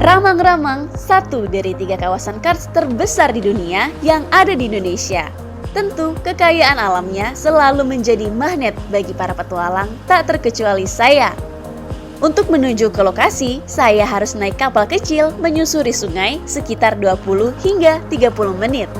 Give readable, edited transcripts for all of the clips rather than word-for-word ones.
Ramang-Ramang, satu dari 3 kawasan karst terbesar di dunia yang ada di Indonesia. Tentu, kekayaan alamnya selalu menjadi magnet bagi para petualang, tak terkecuali saya. Untuk menuju ke lokasi, saya harus naik kapal kecil menyusuri sungai sekitar 20 hingga 30 menit.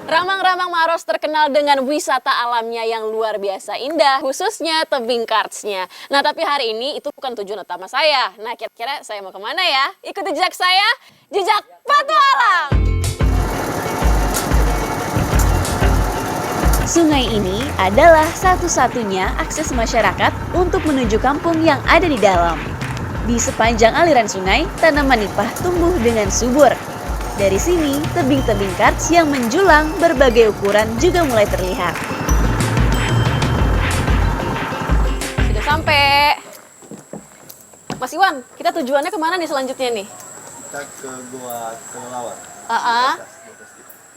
Ramang-Ramang Maros terkenal dengan wisata alamnya yang luar biasa indah, khususnya tebing karstnya. Nah, tapi hari ini itu bukan tujuan utama saya. Nah, kira-kira saya mau kemana ya? Ikuti jejak saya, jejak petualang! Sungai ini adalah satu-satunya akses masyarakat untuk menuju kampung yang ada di dalam. Di sepanjang aliran sungai, tanaman nipah tumbuh dengan subur. Dari sini, tebing-tebing karst yang menjulang berbagai ukuran juga mulai terlihat. Sudah sampai. Mas Iwan, kita tujuannya kemana nih selanjutnya nih? Kita ke Gua Kelelawar.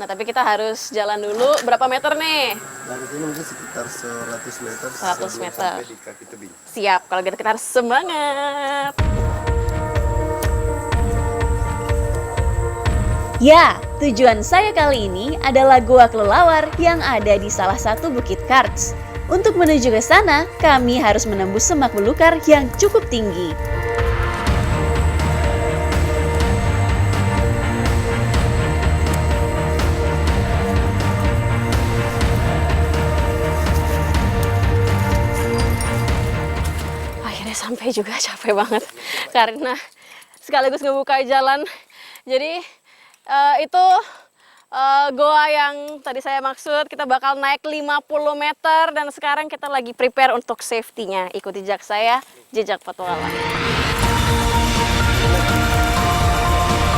Nah, tapi kita harus jalan dulu. Berapa meter nih? Dari sini mungkin sekitar 100 meter. 100 meter. Sampai di kaki tebing. Siap, kalau gitu kita harus semangat. Ya, tujuan saya kali ini adalah Gua Kelelawar yang ada di salah satu bukit karst. Untuk menuju ke sana, kami harus menembus semak belukar yang cukup tinggi. Akhirnya sampai juga, capek banget karena sekaligus ngebuka jalan. Jadi itu goa yang tadi saya maksud. Kita bakal naik 50 meter dan sekarang kita lagi prepare untuk safety-nya. Ikuti jejak saya, jejak petualang.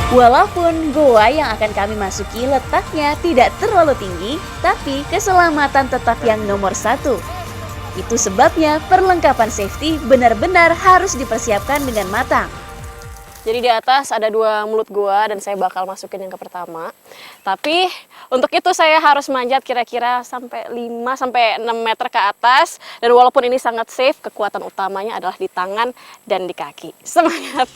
Walaupun goa yang akan kami masuki letaknya tidak terlalu tinggi, tapi keselamatan tetap yang nomor 1. Itu sebabnya perlengkapan safety benar-benar harus dipersiapkan dengan matang. Jadi di atas ada 2 mulut gua dan saya bakal masukin yang ke pertama. Tapi untuk itu saya harus manjat kira-kira sampai 5-6 meter ke atas. Dan walaupun ini sangat safe, kekuatan utamanya adalah di tangan dan di kaki. Semangat!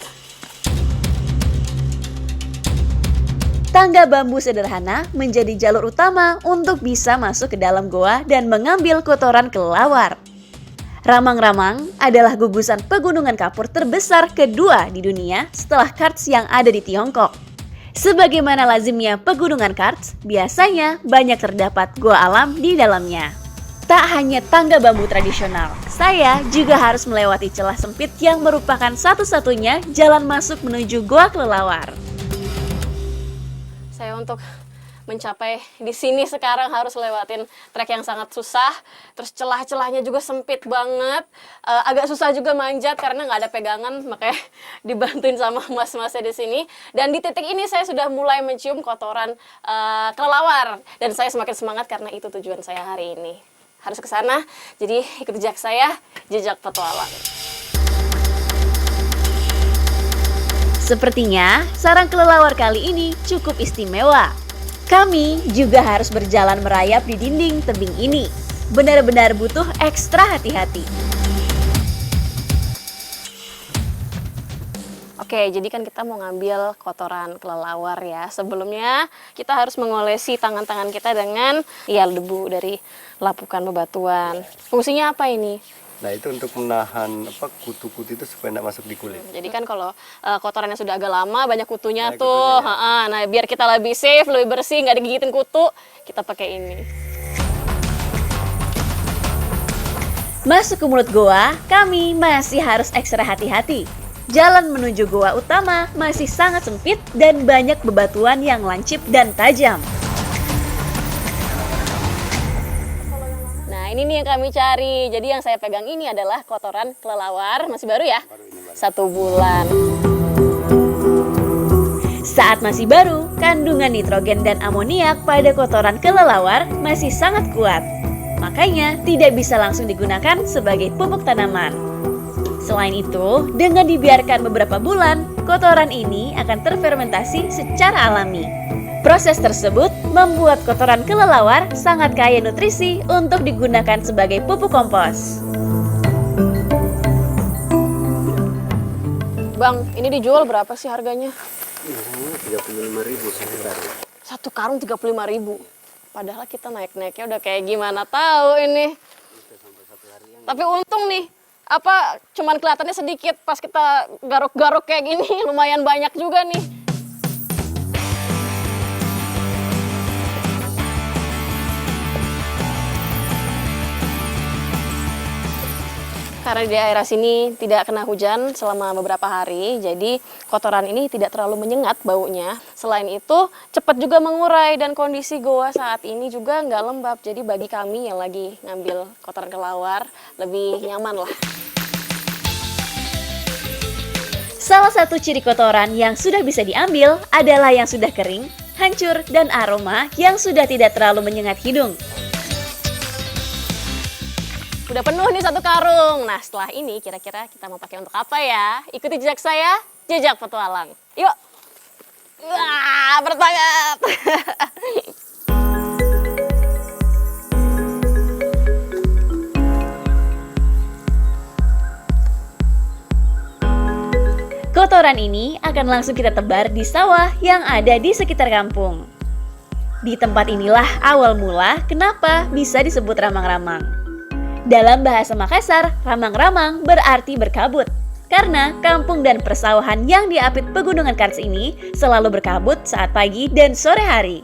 Tangga bambu sederhana menjadi jalur utama untuk bisa masuk ke dalam goa dan mengambil kotoran kelelawar. Ramang-Ramang adalah gugusan pegunungan kapur terbesar kedua di dunia setelah karst yang ada di Tiongkok. Sebagaimana lazimnya pegunungan karst, biasanya banyak terdapat goa alam di dalamnya. Tak hanya tangga bambu tradisional, saya juga harus melewati celah sempit yang merupakan satu-satunya jalan masuk menuju Gua Kelelawar. Saya untuk mencapai di sini sekarang harus lewatin trek yang sangat susah, terus celah-celahnya juga sempit banget, agak susah juga manjat karena nggak ada pegangan, makanya dibantuin sama mas-masnya di sini. Dan di titik ini saya sudah mulai mencium kotoran kelelawar dan saya semakin semangat karena itu tujuan saya hari ini. Harus ke sana, jadi ikut jejak saya, jejak petualang. Sepertinya sarang kelelawar kali ini cukup istimewa. Kami juga harus berjalan merayap di dinding tebing ini. Benar-benar butuh ekstra hati-hati. Oke, jadi kan kita mau ngambil kotoran kelelawar ya. Sebelumnya kita harus mengolesi tangan-tangan kita dengan debu dari lapukan bebatuan. Fungsinya apa ini? Nah, itu untuk menahan kutu-kutu itu supaya tidak masuk di kulit. Jadi kan kalau kotorannya sudah agak lama, banyak kutunya tuh. Ya. Nah, biar kita lebih safe, lebih bersih, nggak digigitin kutu, kita pakai ini. Masuk ke mulut goa, kami masih harus ekstra hati-hati. Jalan menuju goa utama masih sangat sempit dan banyak bebatuan yang lancip dan tajam. Nah, ini nih yang kami cari. Jadi yang saya pegang ini adalah kotoran kelelawar. Masih baru ya? 1 bulan. Saat masih baru, kandungan nitrogen dan amoniak pada kotoran kelelawar masih sangat kuat. Makanya tidak bisa langsung digunakan sebagai pupuk tanaman. Selain itu, dengan dibiarkan beberapa bulan, kotoran ini akan terfermentasi secara alami. Proses tersebut membuat kotoran kelelawar sangat kaya nutrisi untuk digunakan sebagai pupuk kompos. Bang, ini dijual berapa sih harganya? Biasanya 35.000 sekitar. Satu karung 35.000. Padahal kita naik-naiknya udah kayak gimana tahu ini. Tapi untung nih, cuman kelihatannya sedikit pas kita garuk-garuk kayak gini, lumayan banyak juga nih. Karena di daerah sini tidak kena hujan selama beberapa hari, jadi kotoran ini tidak terlalu menyengat baunya. Selain itu, cepat juga mengurai dan kondisi goa saat ini juga nggak lembab. Jadi bagi kami yang lagi ngambil kotoran kelawar, lebih nyaman lah. Salah satu ciri kotoran yang sudah bisa diambil adalah yang sudah kering, hancur, dan aroma yang sudah tidak terlalu menyengat hidung. Udah penuh nih satu karung. Nah, setelah ini kira-kira kita mau pakai untuk apa ya? Ikuti jejak saya, jejak petualang. Yuk. Wah, bertangat. Kotoran ini akan langsung kita tebar di sawah yang ada di sekitar kampung. Di tempat inilah awal mula kenapa bisa disebut ramang-ramang. Dalam bahasa Makassar, ramang-ramang berarti berkabut. Karena kampung dan persawahan yang diapit Pegunungan Karts ini selalu berkabut saat pagi dan sore hari.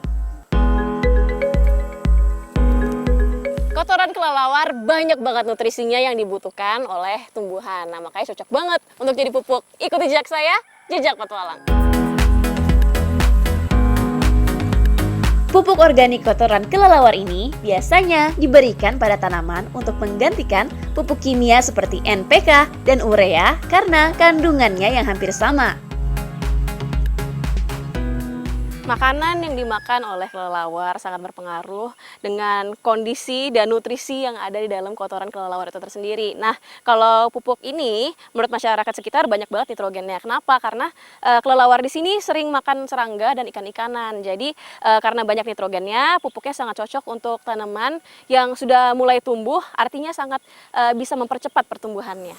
Kotoran kelelawar banyak banget nutrisinya yang dibutuhkan oleh tumbuhan. Nah, makanya cocok banget untuk jadi pupuk. Ikuti jejak saya, jejak petualang. Pupuk organik kotoran kelelawar ini biasanya diberikan pada tanaman untuk menggantikan pupuk kimia seperti NPK dan urea karena kandungannya yang hampir sama. Makanan yang dimakan oleh kelelawar sangat berpengaruh dengan kondisi dan nutrisi yang ada di dalam kotoran kelelawar itu tersendiri. Nah, kalau pupuk ini menurut masyarakat sekitar banyak banget nitrogennya. Kenapa? Karena kelelawar di sini sering makan serangga dan ikan-ikanan. Jadi karena banyak nitrogennya, pupuknya sangat cocok untuk tanaman yang sudah mulai tumbuh, artinya sangat bisa mempercepat pertumbuhannya.